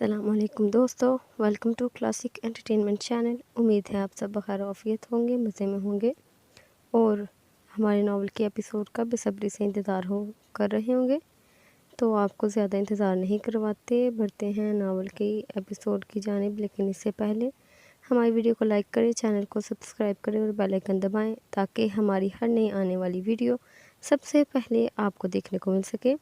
अस्सलाम वालेकुम दोस्तों, welcome to classic entertainment channel. उम्मीद है आप सब बखैर आफियत होंगे, मज़े में होंगे और हमारे नावल के एपिसोड का बेसब्री से इंतज़ार कर रहे होंगे। तो आपको ज़्यादा इंतज़ार नहीं करवाते, बढ़ते हैं नावल के एपिसोड की जानिब। लेकिन इससे पहले हमारी वीडियो को लाइक करें, चैनल को सब्सक्राइब करें और बेल आइकन दबाएँ ताकि हमारी हर नई आने वाली वीडियो सबसे पहले आपको देखने को मिल सके।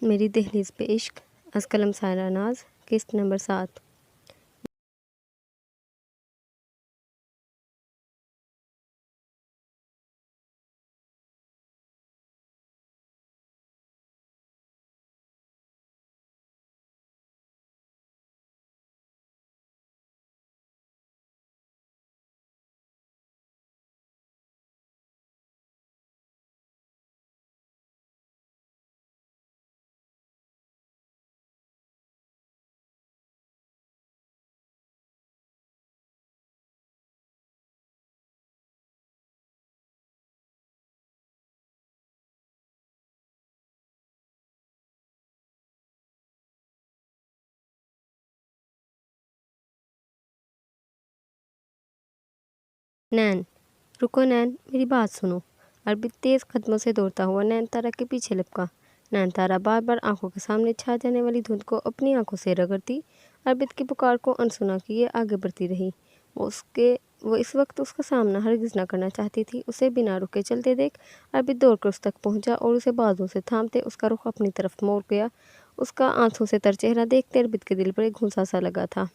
मेरी दहलीज़ पे इश्क, अस्कलम सायरा नाज, किस्त नंबर 7। नैन, रुको नैन, मेरी बात सुनो। अर्बित तेज़ कदमों से दौड़ता हुआ नैन तारा के पीछे लपका। नैन तारा बार बार आंखों के सामने छा जाने वाली धुंध को अपनी आंखों से रगड़ती अर्बित की पुकार को अनसुना किए आगे बढ़ती रही। वो इस वक्त उसका सामना हरगिज़ न करना चाहती थी। उसे बिना रुके चलते देख अर्बित दौड़कर उस तक पहुंचा और उसे बाजों से थामते उसका रुख अपनी तरफ मोड़ गया। उसका आंसू से तर चेहरा देखते अर्बित के दिल पर एक घूंसा सा लगा था।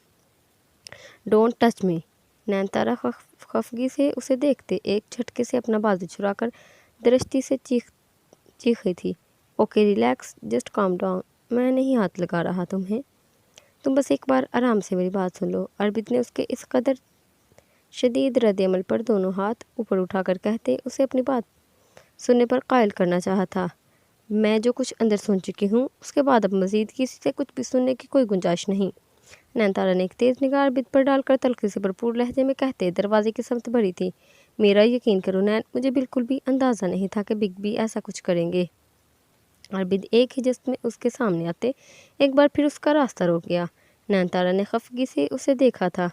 Don't touch me. नैनतारा खफगी से उसे देखते एक झटके से अपना बाजू छुड़ाकर दृष्टि से चीखी थी। Okay relax, just calm down, मैं नहीं हाथ लगा रहा तुम्हें, तुम बस एक बार आराम से मेरी बात सुन लो। अर्बित ने उसके इस कदर शदीद रद्द-ए-अमल पर दोनों हाथ ऊपर उठाकर कहते उसे अपनी बात सुनने पर कायल करना चाहा था। मैं जो कुछ अंदर सुन चुकी हूँ उसके बाद अब मज़ीद किसी से कुछ भी सुनने की कोई गुंजाइश नहीं। नैनतारा ने एक तेज़ निगाह अर्बित पर डालकर तल्खी से भरपूर लहजे में कहते दरवाजे की समत भरी थी। मेरा यकीन करो नैन, मुझे बिल्कुल भी अंदाज़ा नहीं था कि बिग बी ऐसा कुछ करेंगे। अर्बित एक ही जस्त में उसके सामने आते एक बार फिर उसका रास्ता रोक गया। नैनतारा ने खफगी से उसे देखा था।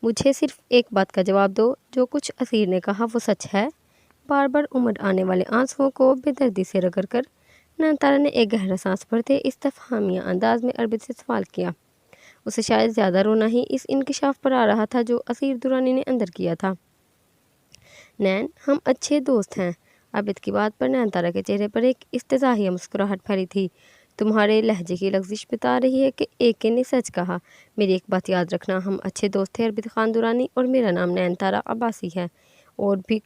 मुझे सिर्फ एक बात का जवाब दो, जो कुछ असीर ने कहा वो सच है? बार बार उमड़ आने वाले आंसुओं को बेदर्दी से रगड़ कर नैनतारा ने एक गहरा सांस भरते इस्तफहामिया अंदाज में अर्बित से सवाल किया। उसे शायद ज़्यादा रोना ही इस इंकिशाफ पर आ रहा था जो असीर दुरानी ने अंदर किया था। नैन, हम अच्छे दोस्त हैं। आबिद की बात पर नैनतारा के चेहरे पर एक इस्तेज़ाहिया मुस्कुराहट फैली थी। तुम्हारे लहजे की लफ्ज़िश बता रही है कि एके ने सच कहा। मेरी एक बात याद रखना, हम अच्छे दोस्त थे अर्बित खान दुरानी, और मेरा नाम नैनतारा अब्बासी है, और भी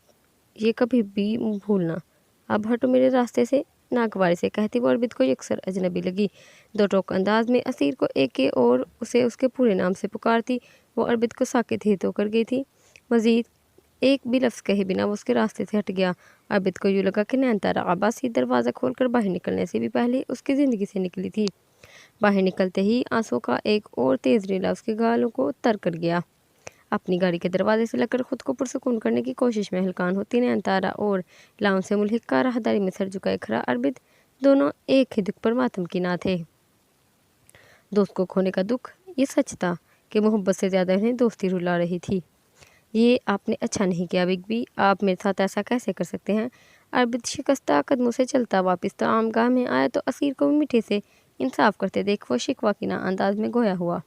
ये कभी भी भूलना। अब हटो मेरे रास्ते से, नागवारी से कहती वो अर्बित को यकसर अजनबी लगी। दो टोक अंदाज में असीर को एके और उसे उसके पूरे नाम से पुकारती वो अर्बित को साकित ही तो कर गई थी। मज़ीद एक भी लफ्ज़ कहे बिना वो उसके रास्ते से हट गया। अर्बित को यूँ लगा कि नैनतारा अब्बासी दरवाज़ा खोलकर बाहर निकलने से भी पहले उसकी ज़िंदगी से निकली थी। बाहर निकलते ही आंसुओं का एक और तेज़ रेला उसके गालों को तर कर गया। अपनी गाड़ी के दरवाजे से लगकर खुद को पुरसुकून करने की कोशिश में हलकान होती नैनतारा और लाउन से मुल्हिक का राहदारी में सर झुकाए खड़ा अर्बित दोनों एक ही दुख पर मातम की ना थे। दोस्त को खोने का दुख, ये सच था कि मोहब्बत से ज़्यादा उन्हें दोस्ती रुला रही थी। ये आपने अच्छा नहीं किया बिग बी, आप मेरे साथ ऐसा कैसे कर सकते हैं? अर्बित शिकस्ता कदमों से चलता वापस तआमगाह में आया तो असीर को मीठे से इंसाफ करते देख वो शिकवा की ना अंदाज में गोया हुआ।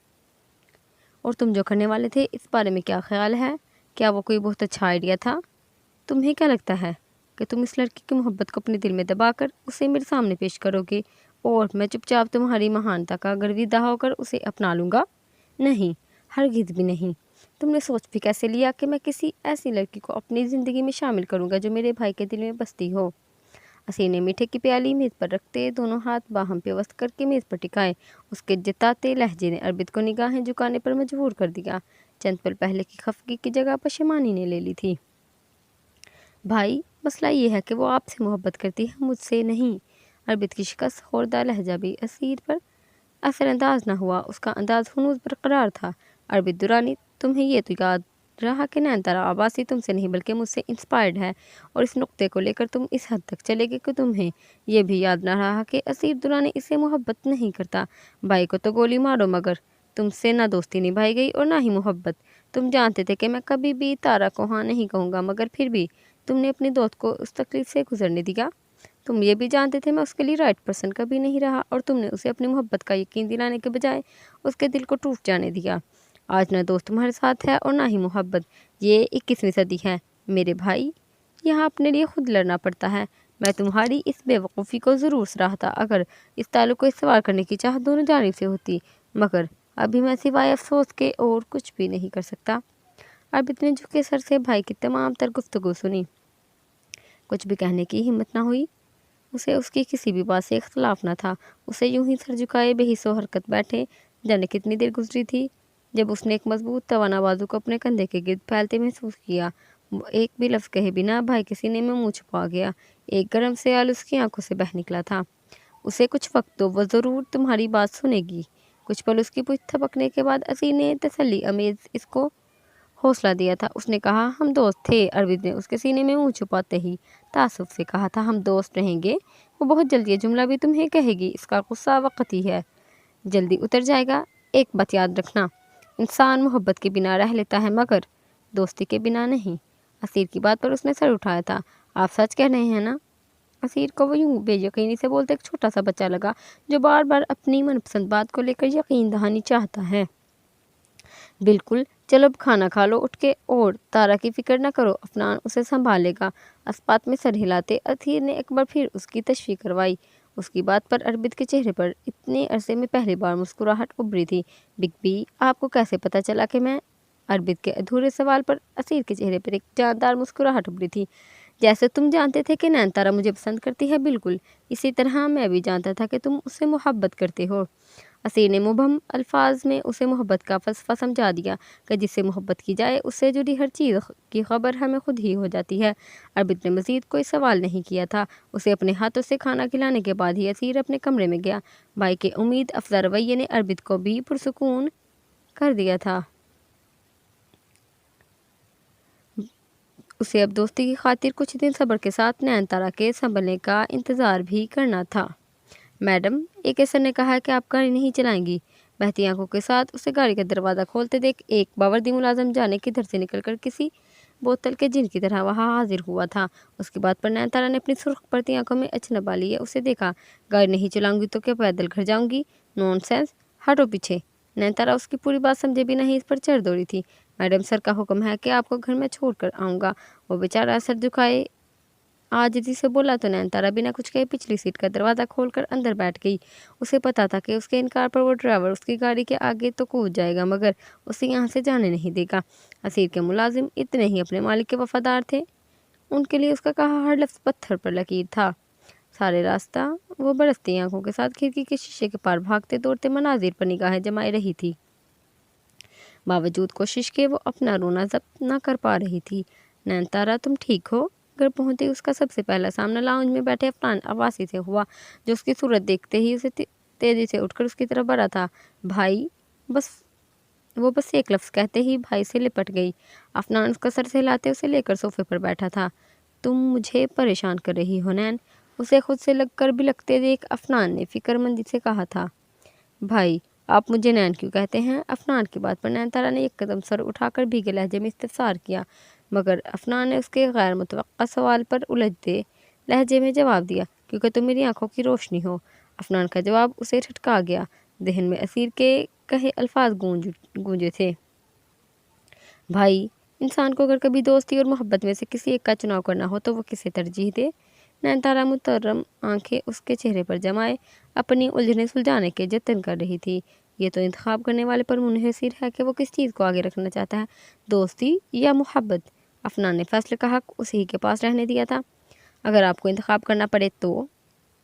और तुम जो करने वाले थे इस बारे में क्या ख्याल है? क्या वो कोई बहुत अच्छा आइडिया था? तुम्हें क्या लगता है कि तुम इस लड़की की मोहब्बत को अपने दिल में दबाकर उसे मेरे सामने पेश करोगे और मैं चुपचाप तुम्हारी महानता का गर्विदा होकर उसे अपना लूँगा? नहीं, हरगिज़ भी नहीं। तुमने सोच भी कैसे लिया कि मैं किसी ऐसी लड़की को अपनी ज़िंदगी में शामिल करूँगा जो मेरे भाई के दिल में बसती हो? असीर ने मीठे की प्याली मेज़ पर रखते दोनों हाथ बाहम पे वस्त करके मेज़ पर टिकाए। उसके जताते लहजे ने अर्बित को निगाहें झुकाने पर मजबूर कर दिया। चंद पल पहले की खफगी की जगह पशेमानी ने ले ली थी। भाई, मसला ये है कि वो आपसे मोहब्बत करती है, मुझसे नहीं। अर्बित की शिकस्त खोरदा लहजा भी असीर पर असरअंदाज न हुआ। उसका अंदाज हुनूस बरकरार था। अर्बित दुरानी, तुम्हें ये तो याद रहा कि नैनतारा आभासी तुमसे नहीं बल्कि मुझसे इंस्पायर्ड है, और इस नुक्ते को लेकर तुम इस हद तक चले गए कि तुम्हें ये भी याद न रहा कि असीर दुरानी इससे मोहब्बत नहीं करता। भाई को तो गोली मारो, मगर तुमसे ना दोस्ती निभाई गई और ना ही मोहब्बत। तुम जानते थे कि मैं कभी भी तारा को हाँ नहीं कहूँगा, मगर फिर भी तुमने अपनी दोस्त को उस तकलीफ से गुजरने दिया। तुम ये भी जानते थे मैं उसके लिए राइट पर्सन कभी नहीं रहा, और तुमने उसे अपनी मोहब्बत का यकीन दिलाने के बजाय उसके दिल को टूट जाने दिया। आज ना दोस्त तुम्हारे साथ है और ना ही मोहब्बत। ये 21वीं सदी है मेरे भाई, यहाँ अपने लिए खुद लड़ना पड़ता है। मैं तुम्हारी इस बेवकूफ़ी को ज़रूर सराहता अगर इस ताल्लुक को इस्तेमाल करने की चाह दोनों जानिब से होती, मगर अभी मैं सिवाय अफसोस के और कुछ भी नहीं कर सकता। अब इतने झुके सर से भाई की तमाम तर गुफ्तगू सुनी। कुछ भी कहने की हिम्मत ना हुई। उसे उसकी किसी भी बात से इख्तलाफ न था। उसे यूं ही सर झुकाए बेहिस्सो हरकत बैठे। जाने कितनी देर गुजरी थी जब उसने एक मजबूत तवाना बाजू को अपने कंधे के गिर्द फैलते महसूस किया। वो एक भी लफ्ज़ कहे बिना भाई के सीने में मुंह छुपा गया। एक गर्म सयाल उसकी आंखों से बह निकला था। उसे कुछ वक्त दो, वो ज़रूर तुम्हारी बात सुनेगी। कुछ पल उसकी पूछ थपकने के बाद असी ने तसल्ली अमेज़ इसको हौसला दिया था। उसने कहा, हम दोस्त थे। अरविंद ने उसके सीने में मुंह छुपाते ही तासुफ से कहा था, हम दोस्त रहेंगे। वो बहुत जल्दी ये जुमला भी तुम्हें कहेगी। इसका गुस्सा वक़्ती है, जल्दी उतर जाएगा। एक बात याद रखना, इंसान मोहब्बत के बिना रह लेता है, मगर दोस्ती के बिना नहीं। असीर की बात पर उसने सर उठाया था। आप सच कह रहे हैं ना? असीर को वो यूं बेयकीनी से बोलते एक छोटा सा बच्चा लगा जो बार बार अपनी मनपसंद बात को लेकर यकीन दहानी चाहता है। बिल्कुल, चलो अब खाना खा लो उठ के, और तारा की फिक्र न करो, अफनान उसे संभालेगा। अस्पात में सर हिलाते अथीर ने एक बार फिर उसकी तशवीह करवाई। उसकी बात पर अरबिद के चेहरे पर इतने अरसे में पहली बार मुस्कुराहट उभरी थी। बिग बी, आपको कैसे पता चला कि मैं? अरबिद के अधूरे सवाल पर असीर के चेहरे पर एक जानदार मुस्कुराहट उभरी थी। जैसे तुम जानते थे कि नैनतारा मुझे पसंद करती है, बिल्कुल इसी तरह मैं भी जानता था कि तुम उससे मोहब्बत करते हो। असीर ने मुबहम अल्फाज में उसे मोहब्बत का फ़लसफ़ा समझा दिया कि जिससे मोहब्बत की जाए उससे जुड़ी हर चीज़ की खबर हमें खुद ही हो जाती है। अरबिद ने मज़ीद कोई सवाल नहीं किया था। उसे अपने हाथों से खाना खिलाने के बाद ही असीर अपने कमरे में गया। भाई के उम्मीद अफजा रवैये ने अरबिद को भी पुरसुकून कर दिया था। उसे अब दोस्ती की खातिर कुछ दिन सब्र के साथ नैनतारा के संभलने का इंतज़ार भी करना था। मैडम, एक ऐसर ने कहा है कि आप गाड़ी नहीं चलाएंगी। बहती आंखों के साथ उसे गाड़ी का दरवाज़ा खोलते देख एक बावर्दी मुलाजम जाने किधर से निकलकर किसी बोतल के जिन की तरह वहाँ हाजिर हुआ था। उसकी बात पर नैनतारा ने अपनी सुर्ख पड़ती आंखों में अचनबा लिए उसे देखा। गाड़ी नहीं चलाऊंगी तो क्या पैदल घर जाऊंगी? नॉनसेंस, हटो पीछे। नैनतारा उसकी पूरी बात समझे भी नहीं इस पर चढ़ दौड़ी थी। मैडम, सर का हुक्म है कि आपको घर में छोड़ कर आऊँगा। वो बेचारा सर झुकाए आजिज़ी से बोला तो नैनतारा बिना कुछ कहे पिछली सीट का दरवाज़ा खोलकर अंदर बैठ गई। उसे पता था कि उसके इनकार पर वो ड्राइवर उसकी गाड़ी के आगे तो कूद जाएगा, मगर उसे यहाँ से जाने नहीं देगा। असीर के मुलाजिम इतने ही अपने मालिक के वफादार थे। उनके लिए उसका कहा हर लफ्ज़ पत्थर पर लकीर था। सारे रास्ता वो बरसती आंखों के साथ खिड़की के शीशे के पार भागते दौड़ते मनाजिर पर निगाहें जमाए रही थी। बावजूद कोशिश के वो अपना रोना जब्त न कर पा रही थी। नैनतारा, तुम ठीक हो? घर पहुंचते उसका सबसे पहला सामना लाउंज में बैठे अफनान अब्बासी से हुआ, जो उसकी सूरत देखते ही उसे तेजी से उठकर उसकी तरफ बढ़ा था। भाई, वो बस एक लफ्ज़ कहते ही भाई से लिपट गई। अफनान उसका सर से हिलाते उसे लेकर सोफे पर बैठा था। तुम मुझे परेशान कर रही हो नैन, उसे खुद से लगकर बिलखते देख अफनान ने फिक्रमंदी से कहा था। भाई, आप मुझे नैन क्यों कहते हैं? अफनान की बात पर नैनतारा ने एक कदम सर उठाकर भीगे लहजे में इस्तफसार किया, मगर अफनान ने उसके गैर मुतवक्का सवाल पर उलझते लहजे में जवाब दिया, क्योंकि तुम मेरी आंखों की रोशनी हो। अफनान का जवाब उसे ठटका गया। जहन में असीर के कहे अल्फाज गूंजे थे। भाई, इंसान को अगर कभी दोस्ती और मोहब्बत में से किसी एक का चुनाव करना हो तो वो किसे तरजीह दे? नैनतारा मुतर्रम आंखें उसके चेहरे पर जमाए अपनी उलझनें सुलझाने के जतन कर रही थी। ये तो इंतखाब करने वाले पर मुनहसिर है कि वो किस चीज़ को आगे रखना चाहता है, दोस्ती या मोहब्बत। अफनान ने फैसले का हक उसी ही के पास रहने दिया था। अगर आपको इंतखाब करना पड़े तो?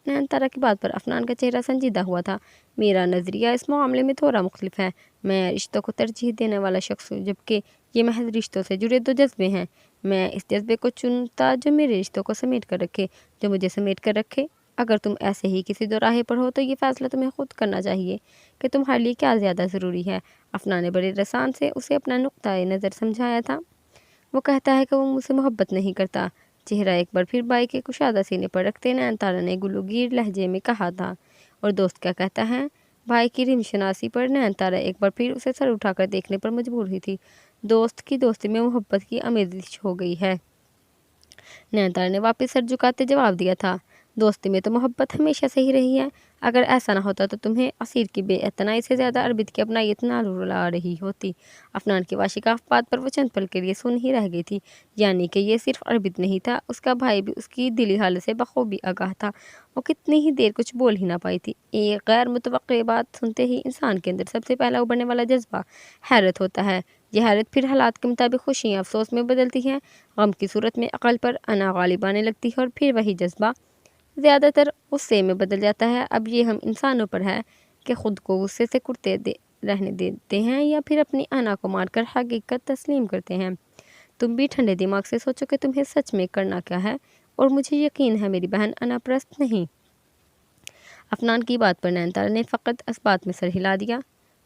नैनतारा की बात पर अफनान का चेहरा संजीदा हुआ था। मेरा नज़रिया इस मामले में थोड़ा मुख्तलिफ है। मैं रिश्तों को तरजीह देने वाला शख्स हूँ, जबकि ये महज रिश्तों से जुड़े दो जज्बे हैं। मैं इस जज्बे को चुनता जो मेरे रिश्तों को समेट कर रखे, जो मुझे समेट कर रखे। اگر تم ایسے ہی کسی دوراہے پر ہو تو یہ فیصلہ تمہیں خود کرنا چاہیے کہ تمہارے لیے کیا زیادہ ضروری ہے۔ افنا نے بڑے رسان سے اسے اپنا نقطۂ نظر سمجھایا تھا۔ وہ کہتا ہے کہ وہ مجھ سے محبت نہیں کرتا۔ چہرہ ایک بار پھر بائی کے کشادہ سینے پر رکھتے نین تارا نے گلوگیر لہجے میں کہا تھا۔ اور دوست کیا کہتا ہے؟ بھائی کی رم شناسی پر نین تارا ایک بار پھر اسے سر اٹھا کر دیکھنے پر مجبور ہوئی تھی۔ دوست کی دوستی میں محبت کی آمیزش ہو گئی ہے۔ نین تارا نے واپس سر جھکاتے جواب دیا تھا، دوستی میں تو محبت ہمیشہ سے ہی رہی ہے۔ اگر ایسا نہ ہوتا تو تمہیں اسیر کی بے اعتنائی سے زیادہ عربد کی اپنائیت نہ رلا رہی ہوتی۔ افنان کی واشکاف بات پر وہ چند پل کے لیے سن ہی رہ گئی تھی۔ یعنی کہ یہ صرف عربد نہیں تھا، اس کا بھائی بھی اس کی دلی حالت سے بخوبی آگاہ تھا۔ وہ کتنی ہی دیر کچھ بول ہی نہ پائی تھی۔ ایک غیر متوقع بات سنتے ہی انسان کے اندر سب سے پہلا ابھرنے والا جذبہ حیرت ہوتا ہے۔ یہ حیرت پھر حالات کے مطابق خوشی یا افسوس میں بدلتی ہے۔ غم کی صورت میں عقل پر انا غالب آنے لگتی ہے اور پھر وہی جذبہ زیادہ تر غصے میں بدل جاتا ہے۔ اب یہ ہم انسانوں پر ہے کہ خود کو غصے سے کرتے رہنے دیتے ہیں یا پھر اپنی انا کو مار کر حقیقت تسلیم کرتے ہیں۔ تم بھی ٹھنڈے دماغ سے سوچو کہ تمہیں سچ میں کرنا کیا ہے، اور مجھے یقین ہے میری بہن انا پرست نہیں۔ افنان کی بات پر نین تارا نے فقط اس بات میں سر ہلا دیا۔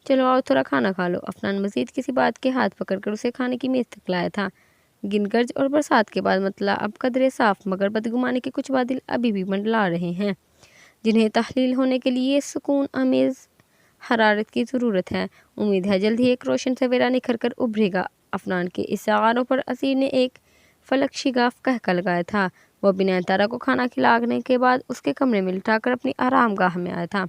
چلو آؤ تھوڑا کھانا کھا لو۔ افنان مزید کسی بات کے ہاتھ پکڑ کر اسے کھانے کی میز تک لایا تھا۔ گرج اور برسات کے بعد مطلع اب قدرے صاف مگر بدگمانی کے کچھ بادل ابھی بھی منڈلا رہے ہیں، جنہیں تحلیل ہونے کے لیے سکون آمیز حرارت کی ضرورت ہے۔ امید ہے جلد ہی ایک روشن سویرا نکھر کر ابھرے گا۔ افنان کے اس اعاروں پر اسیر نے ایک فلک شگاف کہکا لگایا تھا۔ وہ بھی نین تارا کو کھانا کھلانے کے بعد اس کے کمرے میں لٹا کر اپنی آرام گاہ میں آیا تھا۔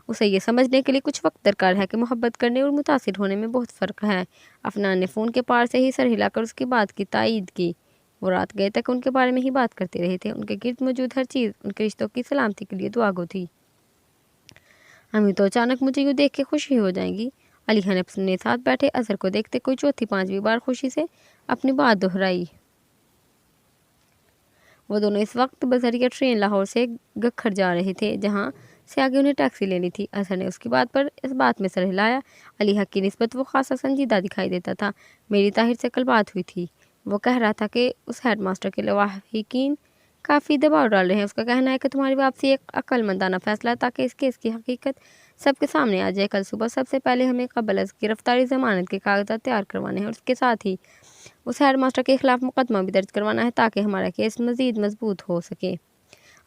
اسے یہ سمجھنے کے لیے کچھ وقت درکار ہے کہ محبت کرنے اور متاثر ہونے میں بہت فرق ہے۔ افنان نے فون کے پار سے ہی سر ہلا کر اس کی بات کی تائید کی۔ وہ رات گئے تک ان کے بارے میں ہی بات کرتے رہے تھے۔ ان کے گرد موجود ہر چیز ان کے رشتوں کی سلامتی کے لیے دعا گو تھی۔ ہمیں تو اچانک مجھے یوں دیکھ کے خوشی ہو جائیں گی۔ علیحا نے اپنے ساتھ بیٹھے اظہر کو دیکھتے کوئی چوتھی پانچویں بار خوشی سے اپنی بات دہرائی۔ وہ دونوں اس وقت بذریعہ ٹرین لاہور سے گکھر جا رہے تھے، جہاں سے آگے انہیں ٹیکسی لینی تھی۔ اظہر نے اس کی بات پر اس بات میں سر ہلایا۔ علیحا کی نسبت وہ خاصا سنجیدہ دکھائی دیتا تھا۔ میری طاہر سے کل بات ہوئی تھی، وہ کہہ رہا تھا کہ اس ہیڈ ماسٹر کے لواحقین کافی دباؤ ڈال رہے ہیں۔ اس کا کہنا ہے کہ تمہاری واپسی ایک عقل مندانہ فیصلہ ہے تاکہ اس کیس کی حقیقت سب کے سامنے آ جائے۔ کل صبح سب سے پہلے ہمیں قبل از گرفتاری ضمانت کے کاغذات تیار کروانے ہیں اور اس کے ساتھ ہی اس ہیڈ ماسٹر کے خلاف مقدمہ بھی درج کروانا ہے تاکہ ہمارا کیس مزید مضبوط ہو سکے۔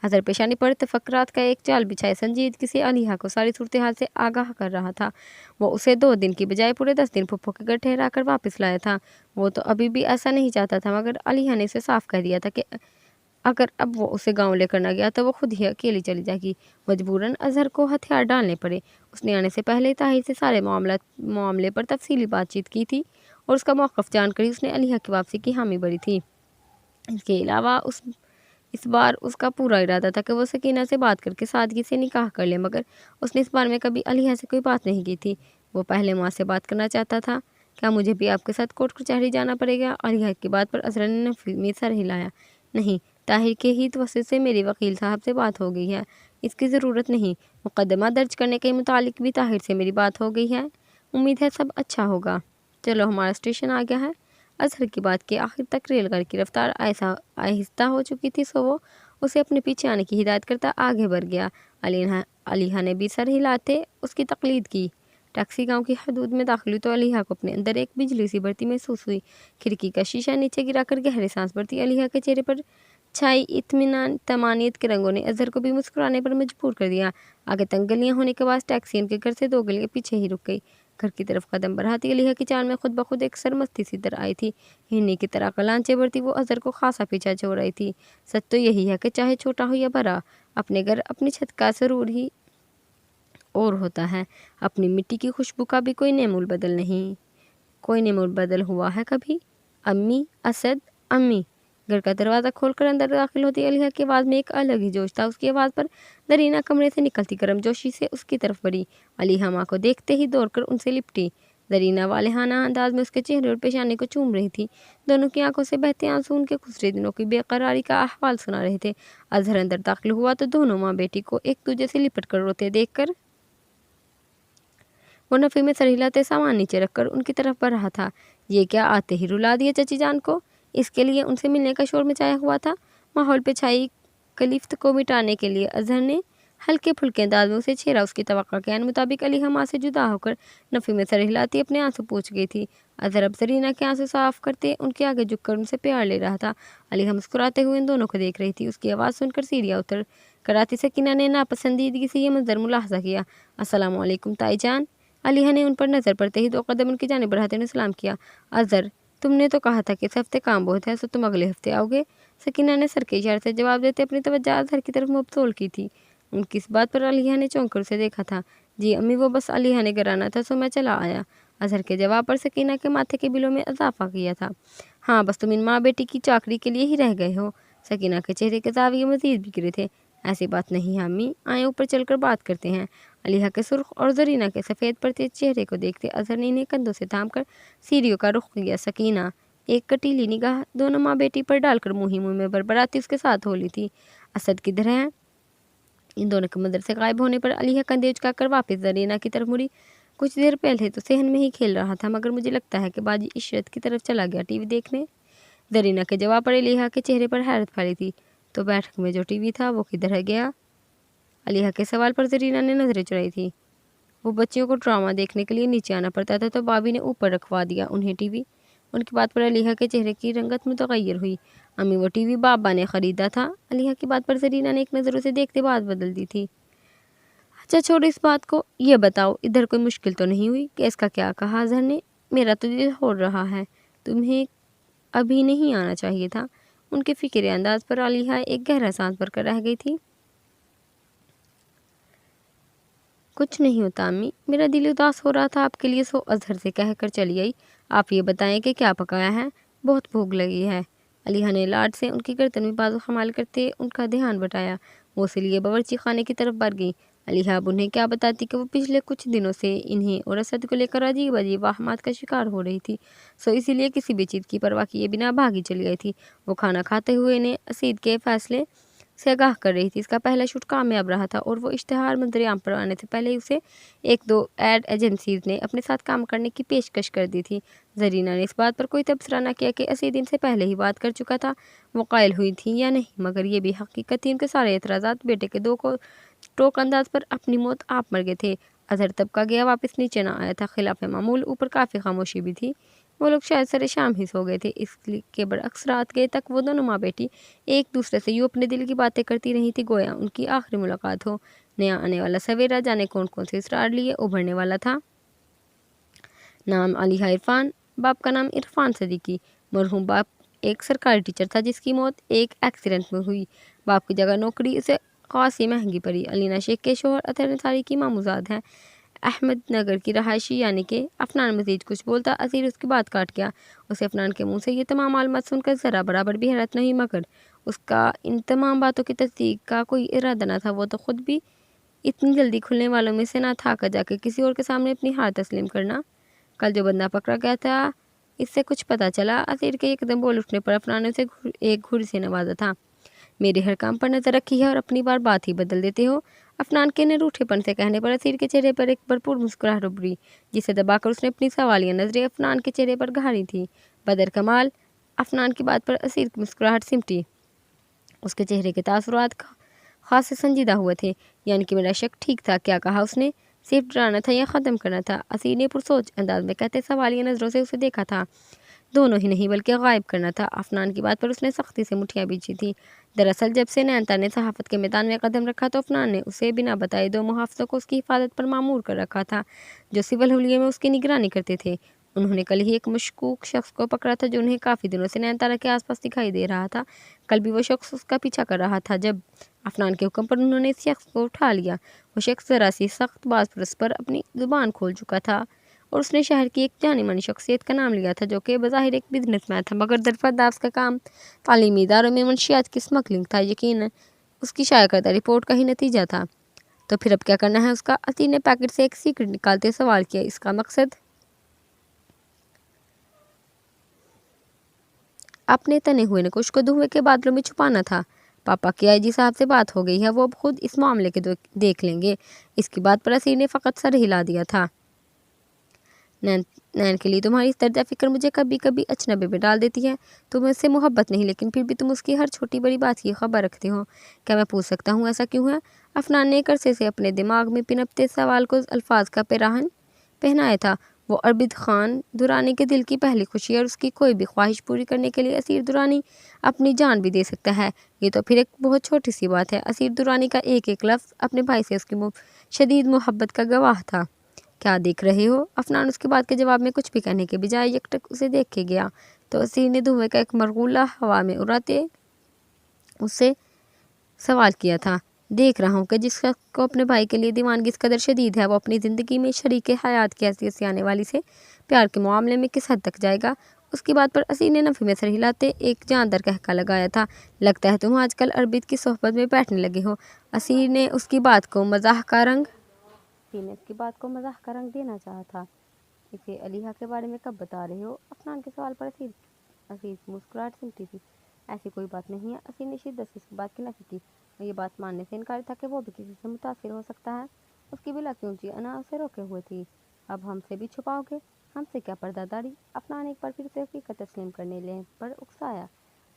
اظہر پیشانی پر تفکرات کا ایک جال بچھائے سنجیدگی سے علیحا کو ساری صورتحال سے آگاہ کر رہا تھا۔ وہ اسے 2 دن کی بجائے پورے 10 دن پھپھو کے گھر ٹھہرا کر واپس لایا تھا۔ وہ تو ابھی بھی ایسا نہیں چاہتا تھا، مگر علیحا نے اسے صاف کہہ دیا تھا کہ اگر اب وہ اسے گاؤں لے کر نہ گیا تو وہ خود ہی اکیلی چلی جائے گی۔ مجبوراً اظہر کو ہتھیار ڈالنے پڑے۔ اس نے آنے سے پہلے طاہر سے سارے معاملے پر تفصیلی بات چیت کی تھی اور اس کا موقف جان کر ہی اس نے علیحا کی واپسی کی حامی بھری تھی۔ اس کے علاوہ اس بار اس کا پورا ارادہ تھا کہ وہ سکینہ سے بات کر کے سادگی سے نکاح کر لے، مگر اس نے اس بارے میں کبھی علیحا سے کوئی بات نہیں کی تھی۔ وہ پہلے ماں سے بات کرنا چاہتا تھا۔ کیا مجھے بھی آپ کے ساتھ کورٹ کچہری جانا پڑے گا؟ علیحا کی بات پر اظہر نے نفی سر ہلایا۔ نہیں، طاہر کے ہی توسط سے میری وکیل صاحب سے بات ہو گئی ہے، اس کی ضرورت نہیں۔ مقدمہ درج کرنے کے متعلق بھی طاہر سے میری بات ہو گئی ہے۔ امید ہے سب اچھا ہوگا۔ چلو ہمارا اسٹیشن آ گیا ہے۔ اظہر کی بات کے آخر تک ریل گاڑی کی رفتار آہستہ ہو چکی تھی، سو وہ اسے اپنے پیچھے آنے کی ہدایت کرتا آگے بڑھ گیا۔ علیحا نے بھی سر ہلاتے اس کی تقلید کی۔ ٹیکسی گاؤں کی حدود میں داخل ہوئی تو علیحا کو اپنے اندر ایک بجلی سی بڑھتی محسوس ہوئی۔ کھڑکی کا شیشہ نیچے گرا کر گہرے سانس بھرتی علیحا کے چہرے پر چھائی اطمینان طمانینت کے رنگوں نے اظہر کو بھی مسکرانے پر مجبور کر دیا۔ آگے تنگ گلیاں ہونے کے بعد ٹیکسی ان کے گھر سے 2 گلیاں پیچھے ہی رک گئی۔ گھر کی طرف قدم بڑھاتی علیحا کی چال میں خود بخود ایک سرمستی سی در آئی تھی۔ ہرنی کی طرح کلانچے بڑھتی وہ اظہر کو خاصا پیچھا چھوڑ رہی تھی۔ سچ تو یہی ہے کہ چاہے چھوٹا ہو یا بڑا، اپنے گھر اپنی چھت کا سرور ہی اور ہوتا ہے۔ اپنی مٹی کی خوشبو کا بھی کوئی نعم البدل نہیں۔ کوئی نعم البدل ہوا ہے کبھی؟ امی، اسد، امی۔ گھر کا دروازہ کھول کر اندر داخل ہوتی علیحا کی آواز میں ایک الگ ہی جوش تھا۔ اس کی آواز پر درینہ کمرے سے نکلتی گرم جوشی سے اس کی طرف بڑھی۔ علیحا ماں کو دیکھتے ہی دوڑ کر ان سے لپٹی۔ درینہ والہانہ انداز میں اس کے چہرے اور پیشانی کو چوم رہی تھی۔ دونوں کی آنکھوں سے بہتے آنسو ان کے گزرے دنوں کی بے قراری کا احوال سنا رہے تھے۔ اظہر اندر داخل ہوا تو دونوں ماں بیٹی کو ایک دوسرے سے لپٹ کر روتے دیکھ کر وہ نفی میں سر ہلاتے سامان نیچے رکھ کر ان کی طرف بڑھ رہا تھا۔ یہ کیا آتے ہی رلا دیا چچی جان کو؟ اس کے لیے ان سے ملنے کا شور مچایا ہوا تھا۔ ماحول پہ چھائی تکلیف کو مٹانے کے لیے اظہر نے ہلکے پھلکے انداز میں اسے چھیڑا۔ اس کی توقع کے مطابق علیحہ ماں سے جدا ہو کر نفی میں سر ہلاتی اپنے آنسو پوچھ گئی تھی۔ اظہر اب زرینہ کے آنسو صاف کرتے ان کے آگے جھک کر ان سے پیار لے رہا تھا۔ علیحہ مسکراتے ہوئے ان دونوں کو دیکھ رہی تھی۔ اس کی آواز سن کر سیڑھیاں اتر کر آتی سکینہ نے ناپسندیدگی سے یہ منظر ملاحظہ کیا۔ السلام علیکم تائی جان۔ علیحہ نے ان پر نظر پڑتے ہی 2 قدم ان کی جانب بڑھاتے ہوئے سلام کیا۔ اظہر تم نے تو کہا تھا کہ اس ہفتے کام بہت ہے، سو تم اگلے ہفتے آؤ گے؟ سکینہ نے سر کے اشارے سے جواب دیتے اپنی توجہ اظہر کی طرف مبذول کی تھی۔ ان کی اس بات پر علیحہ نے چونک کر اسے دیکھا تھا۔ جی امی، وہ بس علیحہ نے گرانا تھا، سو میں چلا آیا۔ اظہر کے جواب پر سکینہ کے ماتھے کے بلوں میں اضافہ کیا تھا۔ ہاں، بس تم ان ماں بیٹی کی چاکری کے لیے ہی رہ گئے ہو۔ سکینہ کے چہرے کے زاویے مزید بگڑے تھے۔ ایسی بات نہیں ہے امی، آئیں اوپر چل کر بات کرتے ہیں۔ علیحہ کے سرخ اور زرینہ کے سفید پڑتے چہرے کو دیکھتے اظہر نے انہیں کندھوں سے تھام کر سیڑھیوں کا رخ کیا۔ سکینہ ایک کٹیلی نگاہ دونوں ماں بیٹی پر ڈال کر منہ ہی منہ میں بڑبڑاتی اس کے ساتھ ہو لی تھی۔ اسد کدھر ہے؟ ان دونوں کے منظر سے غائب ہونے پر علیحہ کندھے اچکا کر واپس زرینہ کی طرف مڑی۔ کچھ دیر پہلے تو صحن میں ہی کھیل رہا تھا، مگر مجھے لگتا ہے کہ باجی عشرت کی طرف چلا گیا ٹی وی دیکھنے۔ زرینہ کے جواب پر علیحہ کے چہرے پر حیرت پھیلی تھی۔ تو بیٹھک میں جو ٹی وی تھا وہ کدھر ہے گیا؟ علیحہ کے سوال پر زرینہ نے نظریں چڑھائی تھی۔ وہ بچیوں کو ڈرامہ دیکھنے کے لیے نیچے آنا پڑتا تھا، تو بابی نے اوپر رکھوا دیا انہیں ٹی وی۔ ان کی بات پر علیحہ کے چہرے کی رنگت متغیر ہوئی۔ امی، وہ ٹی وی بابا نے خریدا تھا۔ علیحہ کی بات پر زرینہ نے ایک نظر اسے دیکھتے بات بدل دی تھی۔ اچھا چھوڑو اس بات کو، یہ بتاؤ ادھر کوئی مشکل تو نہیں ہوئی؟ کیس کا کیا کہا اظہر نے؟ میرا تو دل ہو رہا ہے، تمہیں ابھی نہیں آنا چاہیے تھا۔ ان کے فکر انداز پر علیحہ ایک گہرا سانس بھر کر رہ گئی تھی۔ کچھ نہیں ہوتا امی، میرا دل اداس ہو رہا تھا آپ کے لیے، سو اظہر سے کہہ کر چلی آئی۔ آپ یہ بتائیں کہ کیا پکایا ہے؟ بہت بھوک لگی ہے۔ علیحہ نے لاڈ سے ان کی گردن میں بازو خمال کرتے ان کا دھیان بٹایا۔ وہ اسی لیے باورچی خانے کی طرف بڑھ گئی۔ علیحہ اب انہیں کیا بتاتی کہ وہ پچھلے کچھ دنوں سے انہیں اور اسد کو لے کر عجیب عجیب واہمات کا شکار ہو رہی تھی، سو اسی لیے کسی بھی چیز کی پرواہ کیے بنا بھاگی چلی گئی تھی۔ وہ کھانا کھاتے ہوئے انہیں اسید کے فیصلے سے آگاہ کر رہی تھی۔ اس کا پہلا شوٹ کامیاب رہا تھا اور وہ اشتہار منظر عام پر آنے سے پہلے اسے 1-2 ایڈ ایجنسیز نے اپنے ساتھ کام کرنے کی پیشکش کر دی تھی۔ زرینہ نے اس بات پر کوئی تبصرہ نہ کیا کہ اسید ان سے پہلے ہی بات کر چکا تھا۔ وہ قائل ہوئی تھی یا نہیں، مگر یہ بھی حقیقت تھی ان کے سارے اعتراضات بیٹے کے 2 کو ٹوک انداز پر اپنی موت آپ مر گئے تھے۔ اظہر تب کا گیا واپس نیچے نہ آیا تھا۔ خلاف معمول اوپر کافی خاموشی بھی تھی۔ وہ لوگ شاید سر شام ہی سو گئے تھے۔ اس کے برعکس رات گئے تک وہ دونوں ماں بیٹی ایک دوسرے سے یوں اپنے دل کی باتیں کرتی رہی تھی گویا ان کی آخری ملاقات ہو۔ نیا آنے والا سویرا جانے کون کون سے اسرار لیے ابھرنے والا تھا۔ نام علیحہ عرفان، باپ کا نام عرفان صدیقی۔ مرحوم باپ ایک سرکاری ٹیچر تھا جس کی موت ایک ایکسیڈنٹ میں ہوئی۔ باپ کی جگہ نوکری اسے خاصی مہنگی پڑی۔ علینا شیخ کے شوہر اطہر انصاری کی ماموزاد ہیں، احمد نگر کی رہائشی، یعنی کہ افنان مزید کچھ بولتا اثیر اس کی بات کاٹ گیا۔ اسے افنان کے منہ سے یہ تمام معلومات سن کر ذرا برابر بھی حیرت نہیں، مگر اس کا ان تمام باتوں کی تصدیق کا کوئی ارادہ نہ تھا۔ وہ تو خود بھی اتنی جلدی کھلنے والوں میں سے نہ تھا کہ جا کے کسی اور کے سامنے اپنی ہار تسلیم کرنا۔ کل جو بندہ پکڑا گیا تھا اس سے کچھ پتہ چلا؟ اثیر کے ایک دم بول اٹھنے پر افنان نے اسے ایک گھوڑی سے نوازا تھا۔ میرے ہر کام پر نظر رکھی ہے اور اپنی بار بات ہی بدل دیتے ہو۔ افنان کے نے روٹھے پن سے کہنے پر اثیر کے چہرے پر ایک بھرپور مسکراہٹ ابھری، جسے دبا کر اس نے اپنی سوالیہ نظریں افنان کے چہرے پر گھاری تھی۔ بدر کمال۔ افنان کی بات پر اثیر کی مسکراہٹ سمٹی۔ اس کے چہرے کے تاثرات خاصے سنجیدہ ہوئے تھے۔ یعنی کہ میرا شک ٹھیک تھا؟ کیا کہا اس نے؟ صرف ڈرانا تھا یا ختم کرنا تھا؟ اثیر نے پرسوچ انداز میں کہتے سوالیہ نظروں سے اسے دیکھا تھا۔ دونوں ہی نہیں بلکہ غائب کرنا تھا۔ افنان کی بات پر اس نے سختی سے مٹھیاں بھینچی تھی۔ دراصل جب سے نینتا نے صحافت کے میدان میں قدم رکھا تو افنان نے اسے بنا بتائے 2 محافظوں کو اس کی حفاظت پر مامور کر رکھا تھا، جو سول حلیے میں اس کی نگرانی کرتے تھے۔ انہوں نے کل ہی ایک مشکوک شخص کو پکڑا تھا جو انہیں کافی دنوں سے نینتارا کے آس پاس دکھائی دے رہا تھا۔ کل بھی وہ شخص اس کا پیچھا کر رہا تھا۔ جب افنان کے حکم پر انہوں نے اس شخص کو اٹھا لیا، وہ شخص ذرا سی سخت باز پرس پر اپنی زبان کھول چکا تھا اور اس نے شہر کی ایک جانی مانی شخصیت کا نام لیا تھا جو کہ بظاہر ایک بزنس مین تھا، مگر درپردہ اس کا کام تعلیمی اداروں میں منشیات کی اسمگلنگ تھا۔ یقیناً اس کی شائع کردہ رپورٹ کا ہی نتیجہ تھا۔ تو پھر اب کیا کرنا ہے اس کا؟ اثیر نے پیکٹ سے ایک سیکرٹ نکالتے سوال کیا۔ اس کا مقصد اپنے تنے ہوئے نکوش کو دھوئے کے بادلوں میں چھپانا تھا۔ پاپا کی آئی جی صاحب سے بات ہو گئی ہے، وہ اب خود اس معاملے کے دیکھ لیں گے۔ اس کی بات پر اثیر نے فقط سر ہلا دیا تھا۔ नैन नैन के लिए तुम्हारी इस दर्द फिक्र मुझे कभी कभी अचनबे में डाल देती है। तुम्हें उससे मोहब्बत नहीं, लेकिन फिर भी तुम उसकी हर छोटी बड़ी बात की खबर रखते हो। क्या मैं पूछ सकता हूँ ऐसा क्यों है? अफनान ने करसे से अपने दिमाग में पिनपते सवाल को अल्फाज का पेराहन पहनाया था। वो अरबिद खान दुरानी के दिल की पहली खुशी और उसकी कोई भी ख्वाहिश पूरी करने के लिए असीर दुरानी अपनी जान भी दे सकता है। ये तो फिर एक बहुत छोटी सी बात है। असीर दुरानी का एक एक लफ्ज़ अपने भाई से उसकी शदीद मोहब्बत का गवाह था। क्या देख रहे हो? अफनान उसके बाद के जवाब में कुछ भी कहने के बजाय एकटक उसे देख के गया। तो असीर ने धुएं का एक मरगुला हवा में उड़ाते उससे सवाल किया था। देख रहा हूँ कि जिस शख्स को अपने भाई के लिए दीवानगी इस कदर शदीद है, वो अपनी ज़िंदगी में शरीक हयात की हैसियत से आने वाली से प्यार के मामले में किस हद तक जाएगा। उसकी बात पर असीर ने नफ़ी में सर हिलाते एक जानदार कहका लगाया था। लगता है तुम आजकल अरबिद की सोहबत में बैठने लगे हो। असीर ने उसकी बात को मजाक का रंग देना चाहा था। इसे अलीहा के बारे में कब बता रहे हो? अफनान के सवाल पर असीर असीर की मुस्कुराहट सिमटी थी। ऐसी कोई बात नहीं है। असीर ने शिद्दत से इसकी बात की नफी की। वो ये बात मानने से इनकार था कि वो भी किसी से मुतासिर हो सकता है। उसकी बिला की ऊंची अना उसे रोके हुए थी। अब हमसे भी छुपाओगे? हमसे क्या पर्दादारी? अफनान एक बार फिर से हकीकत तस्लीम करने ले पर उकसाया।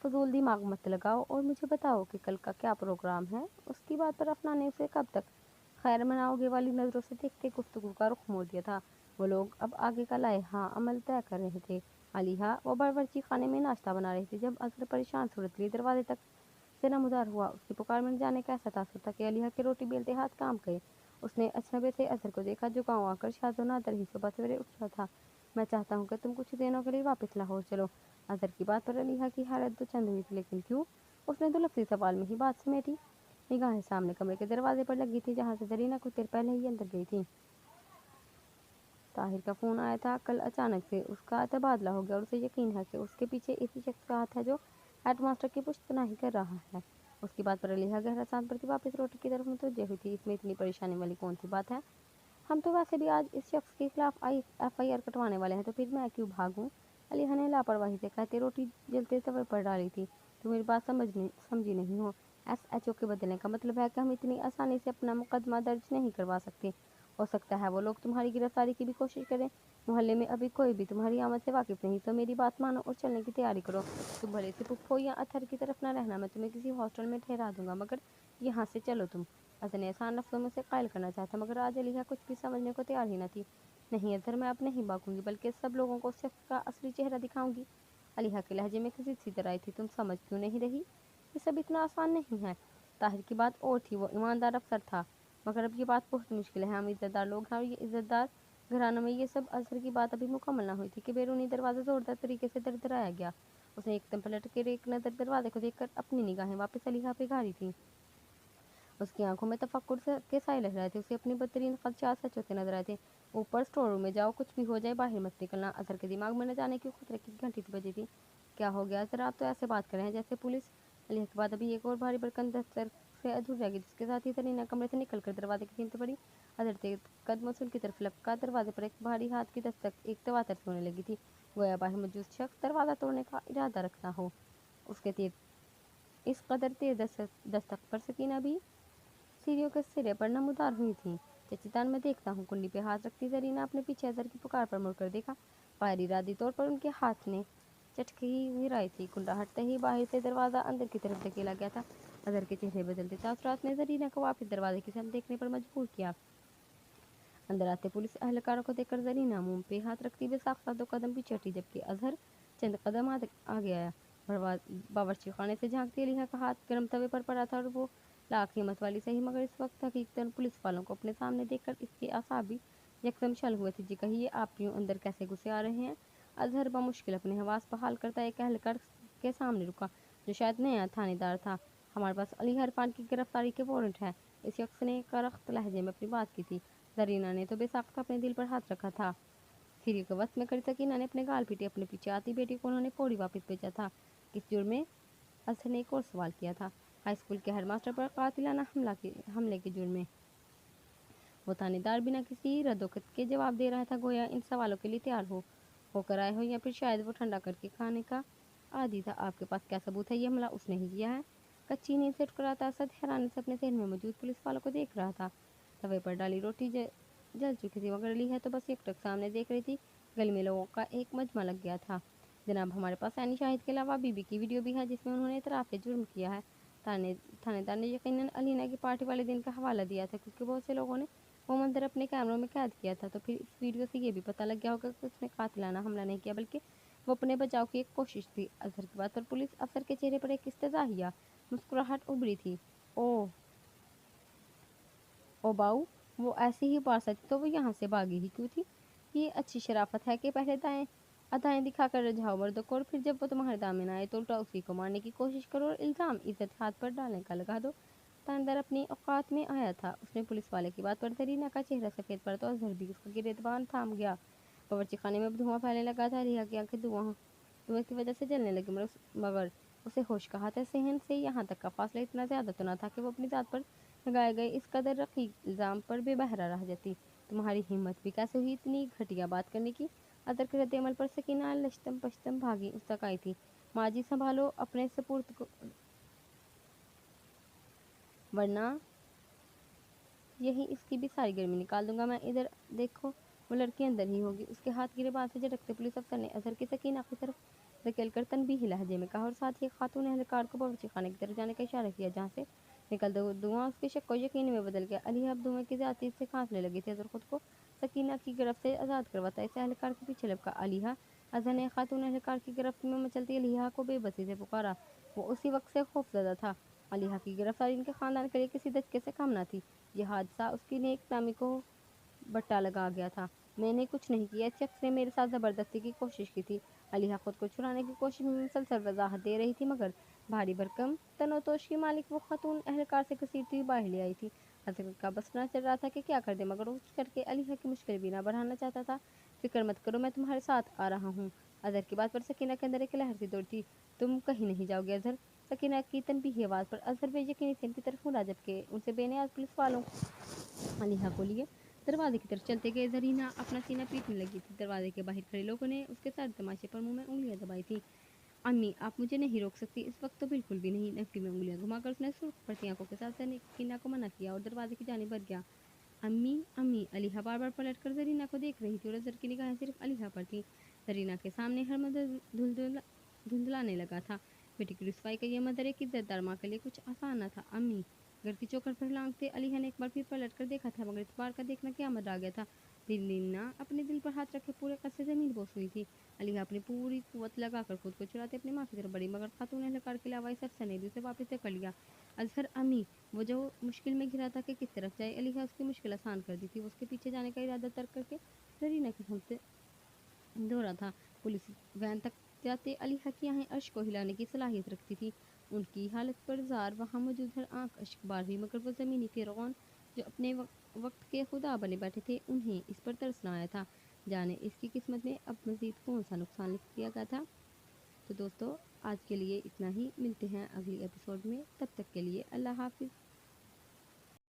फजूल दिमाग मत लगाओ और मुझे बताओ कि कल का क्या प्रोग्राम है। उसकी बात पर अफनान ने उसे कब तक खैर मनाओगे वाली नज़रों से देखते गुफ्तगू का रुख मोड़ दिया था। वो लोग अब आगे का लाए हाँ अमल तय कर रहे थे। अलीहा वो बावर्ची खाने में नाश्ता बना रही थी जब अजहर परेशान सूरत लिए दरवाजे तक से नमदार हुआ। उसकी पुकार में जाने का ऐसा तासुर था कि अलीहा के रोटी बेलते हाथ काम गए। उसने अजनबे से अजहर को देखा जो गाँव आकर शाजो नादर ही सुबह सवेरे उठ रहा था। मैं चाहता हूँ कि तुम कुछ दिनों के लिए वापस लाहौर चलो। अजहर की बात पर अलीहा की हालत तो चंद हुई थी, लेकिन क्यों? उसने तो लफ्ज़ी सवाल में ही बात समेटी। निगाहें सामने कमरे के दरवाजे पर लगी थी जहाँ से जरीना कुछ देर पहले ही अंदर गई थी। ताहिर का फ़ोन आया था। कल अचानक से उसका तबादला हो गया और उसे यकीन है कि उसके पीछे इसी शख्स का हाथ है जो हेडमास्टर की पुश्तनाही कर रहा है। उसकी बात पर अलीहा गहरा सांस भरती वापस रोटी की तरफ मुतवज्जे हुई थी। इसमें इतनी परेशानी वाली कौन सी बात है? हम तो वैसे भी आज इस शख्स के खिलाफ FIR कटवाने वाले हैं, तो फिर मैं क्यों भागूं? अलीहा ने लापरवाही से कहते रोटी जलते तवे पर डाली थी। तुम मेरी बात समझी नहीं हो। SHO के बदलने का मतलब है कि हम इतनी आसानी से अपना मुकदमा दर्ज नहीं करवा सकते। हो सकता है वो लोग तुम्हारी गिरफ्तारी की भी कोशिश करें। मोहल्ले में अभी कोई भी तुम्हारी आमद से वाकिफ नहीं, तो मेरी बात मानो और चलने की तैयारी करो। तुम भले से पुप्पो या अथर की तरफ ना रहना, मैं तुम्हें किसी हॉस्टल में ठहरा दूंगा, मगर यहाँ से चलो तुम। अजहर ने आसान लफ्ज़ों में उसे कायल करना चाहता, मगर आज अलीहा कुछ भी समझने को तैयार ही न थी। नहीं अजहर, मैं अब नहीं भागूंगी, बल्कि सब लोगों को उस शख्स का असली चेहरा दिखाऊंगी। अलीहा के लहजे में किसी सी तरह आई थी। तुम समझ क्यों नहीं रही? ये सब इतना आसान नहीं है। ताहिर की बात और थी। वो ईमानदार अफसर था, मगर अब ये बात बहुत मुश्किल है। हम इज़्ज़तदार लोग हैं और ये इज़्ज़तदार घरानों में ये सब। अजहर की बात अभी मुकम्मल ना हुई थी कि बैरूनी दरवाज़ा ज़ोरदार तरीके से दरदराया गया। उसने एकदम पलट कर एक नज़र दरवाजे को देखकर अपनी निगाहें वापस अलीहा पे गाड़ी थी। उसकी आंखों में तफक्कुर के साए लह रहे थे। उसे अपनी बदतरीन खदशात सच होते नजर आए थे। ऊपर स्टोर रूम में जाओ, कुछ भी हो जाए बाहर मत निकलना। अजहर के दिमाग में न जाने क्यों खतरे की घंटी बजी थी। क्या हो गया अजहर? आप तो ऐसे बात कर रहे हैं जैसे पुलिस। अलीहा के बाद अभी एक और भारी भरकम दस्तक से अधूरी रह गई, जिसके साथ ही तरीना कमरे से निकलकर दरवाजे की कीमत पड़ी। अजहर तेज कदमों से उनकी तरफ लपका। दरवाजे पर एक भारी हाथ की दस्तक एक तवातर से होने लगी थी। गोया बाहर मौजूद शख्स दरवाज़ा तोड़ने का इरादा रखता हो। उसके तेज इस कदर तेज दस्तक पर सकीना भी सीढ़ियों के सिरे पर नमूदार हुई थी। चचितान मैं देखता हूँ। कुंडी पे हाथ रखती जरीना अपने पीछे अजहर की पुकार पर मुड़कर देखा। फायर इरादी तौर पर उनके हाथ ने चटकी गिराई थी। कुंडा हटते ही बाहर से दरवाज़ा अंदर की तरफ धकेला गया था। अजहर के चेहरे बदलते तासुरात ने जरीना को वापस दरवाजे की तरफ देखने पर मजबूर किया। अंदर आते पुलिस अहलकारों को देखकर जरीना मुंह पे हाथ रखती बेसाख्ता 2 कदम पीछे हटी, जबकि अजहर चंद कदम आगे आया। बावर्ची खाने से झांकती अलीहा का हाथ गर्म तवे पर पड़ा था और वो लाख हिम्मत वाली सही, मगर इस वक्त हकीकतन पुलिस वालों को अपने सामने देखकर इसके आसाब भी यकदम छल हुए थे। जी कहिए, आप यूं अंदर कैसे घुसे आ रहे हैं? अजहर बमुश्किल अपने हवास बहाल करता एक अहलकार के सामने रुका, जो शायद नया थानेदार था। हमारे पास अलीहा इरफान की गिरफ्तारी के वारंट है। इस शख्स ने करख्त लहजे में अपनी बात की थी। जरीना ने तो बेसाख्ता अपने दिल पर हाथ रखा था। फिर को वक्त में कर सकीना ने अपने गाल पीटे। अपने पीछे आती बेटी को उन्होंने पौड़ी वापस भेजा था। किस जुर्म में? अजहर ने एक और सवाल किया था। हाई स्कूल के हेडमास्टर पर कातिलाना हमले के जुर्म में। वो थानेदार बिना किसी रद्दोखत के जवाब दे रहा था, गोया इन सवालों के लिए तैयार होकर आए हो, या फिर शायद वो ठंडा करके खाने का आदी था। आपके पास क्या सबूत है? ये हमला उसने ही किया है। कच्ची नींद से उठकर आता असद हैरानी से अपने जहन में मौजूद पुलिस वालों को देख रहा था। तवे पर डाली रोटी जल चुकी थी, मगर अलीहा तो बस एकटक सामने देख रही थी। गली में लोगों का एक मजमा लग गया था। जनाब, हमारे पास ऐनी शाहिद के अलावा बीबी की वीडियो भी है जिसमें उन्होंने इतराफ़ जुर्म किया है। थानेदार ने यकीनन अलीना की पार्टी वाले दिन का हवाला दिया था, क्योंकि बहुत से लोगों ने वो मंजर अपने कैमरों में कैद किया था। तो फिर इस वीडियो से ये भी पता लग गया होगा कि उसने कातिलाना हमला नहीं किया, बल्कि वो अपने बचाव की एक कोशिश थी। अजहर की बात पर पुलिस अफसर के चेहरे पर एक इस्तज़ाहिया मुस्कुराहट उभरी थी। ओह ओ बाऊ, वो ऐसे ही बार सकती तो वो यहाँ से भागी ही क्यों थी? ये अच्छी शराफत है कि पहले दाएं अदाएं दिखाकर रिझाओ मर्दों को, और फिर जब वो तुम्हारे दामन आए तो उल्टा उसी को मारने की कोशिश करो और इल्ज़ाम इज्जत हाथ पर डालने का लगा दो। थानेदार अपनी औकात में आया था। उसने पुलिस वाले की बात पर दरीना का चेहरा सफ़ेद पड़ा तो अजहर भी उसका गिरेबान थाम गया। बावर्ची खाने में धुआं फैलने लगा था। रिया की आंखें धुएं की वजह से जलने लगी, मगर उसे होश कहा था। सहन से यहाँ तक का फासला इतना ज़्यादा तो न था कि वो अपनी जात पर लगाए गए इस कदर रखी इल्ज़ाम पर बेबहरा रह जाती। तुम्हारी हिम्मत भी कैसे हुई इतनी घटिया बात करने की? अदर के रद्द-ए-अमल पर सकीना लश्तम पश्तम भागी उस तक आई थी। माँ जी, संभालो अपने सपुर्द को, वरना यही इसकी भी सारी गर्मी निकाल दूंगा मैं। इधर देखो, वो लड़की अंदर ही होगी। उसके हाथ गिरेबान से झटकते पुलिस अफसर ने अजहर की सकीना की तरफ धकेल कर तनबीही लहजे में कहा, और साथ ही खातून एहलकार को बावर्ची खाने की तरफ जाने का इशारा किया, जहाँ से निकलता हुआ धुआं उसके शक को यकीन में बदल गया। अली अब धुएं की ज्यादती से खांसने लगी थी। अजहर खुद को सकीना की गिरफ्त से आज़ाद करवाता इस एहलकार के पीछे लपका। अलीहा, अजहर ने खातून एहलकार की गिरफ्त में मचलती अलीहा को बेबसी से पुकारा। वो उसी वक्त से खौफजदा था। अलीहा की गिरफ्तारी इनके खानदान के लिए किसी धक्के से कम न थी। यह हादसा उसकी नेक नामी को बट्टा लगा गया था। मैंने कुछ नहीं किया, इस शख्स ने मेरे साथ ज़बरदस्ती की कोशिश की थी। अलीहा खुद को छुड़ाने की कोशिश में मुसलसल वजाहत दे रही थी, मगर भारी भरकम तनोतोश की मालिक वो खातून एहलकार से घसीटती हुई बाहर ले आई थी। अजहर का बस न चल रहा था कि क्या कर दे, मगर उस करके अलीहा की मुश्किल भी ना बढ़ाना चाहता था। फिक्र मत करो, मैं तुम्हारे साथ आ रहा हूँ। अजहर की बात पर सकीना के अंदर एक लहर सी दौड़ती। तुम कहीं नहीं जाओगे अजहर? सकीना की तनबीही आवाज़ पर अजहर बेयकीनी से इनकी तरफ मुड़ा, जबकि उनसे बेनियाज पुलिस वालों अलीहा को लिए दरवाजे की तरफ चलते गए। जरीना अपना सीना पीटने लगी थी। दरवाजे के बाहर खड़े लोगों ने उसके सर तमाशे पर मुंह में उंगलियां दबाई थी। अम्मी, आप मुझे नहीं रोक सकती, इस वक्त तो बिल्कुल भी नहीं। नकली में उंगलियां घुमाकर उसने सुर्ख पड़ती आंखों के साथ सकीना को मना किया और दरवाजे की जानिब बढ़ गया। अम्मी, अम्मी, अलीहा बार बार पलट कर जरीना को देख रही थी और अजहर की निगाहें सिर्फ अलीहा पर थी। जरीना के सामने हर मंजर धुंधलाने लगा था। बेटी की रुसवाई का यह मंजर एक इज्जतदार माँ के लिए कुछ आसान न था। अम्मी, घर की चौखट पर लांघते अलीहा ने एक बार फिर पलट कर देखा था, मगर इस बार का देखना क़यामत आ गया था। दरीना अपने दिल पर हाथ रखे पूरे कस से जमीन बोस हुई थी। अलीहा अपनी पूरी कुव्वत लगाकर खुद को चुराते अपनी माँ की तरफ बढ़ी, मगर खातून एहलकार के अलावा इस अफसर ने भी उसे वापस कर लिया। अजहर, अम्मी, वो जो मुश्किल में घिरा था कि किस तरफ जाए, अलीहा उसकी मुश्किल आसान कर दी थी। वो उसके पीछे जाने का इरादा तर्क करके जरीना की समझ दौड़ा था। पुलिस वैन तक जाते अलीहा की आंखें अर्श को हिलाने की सलाहियत रखती थी। उनकी हालत पर जार वहाँ मौजूद हर आंख अश्क बार हुई, मगर वो ज़मीनी फ़िरौन जो अपने वक्त के खुदा बने बैठे थे, उन्हें इस पर तरस न आया था। जाने इसकी किस्मत में अब मज़ीद कौन सा नुकसान लिख दिया गया था। तो दोस्तों, आज के लिए इतना ही। मिलते हैं अगली एपिसोड में, तब तक के लिए अल्लाह हाफिज़।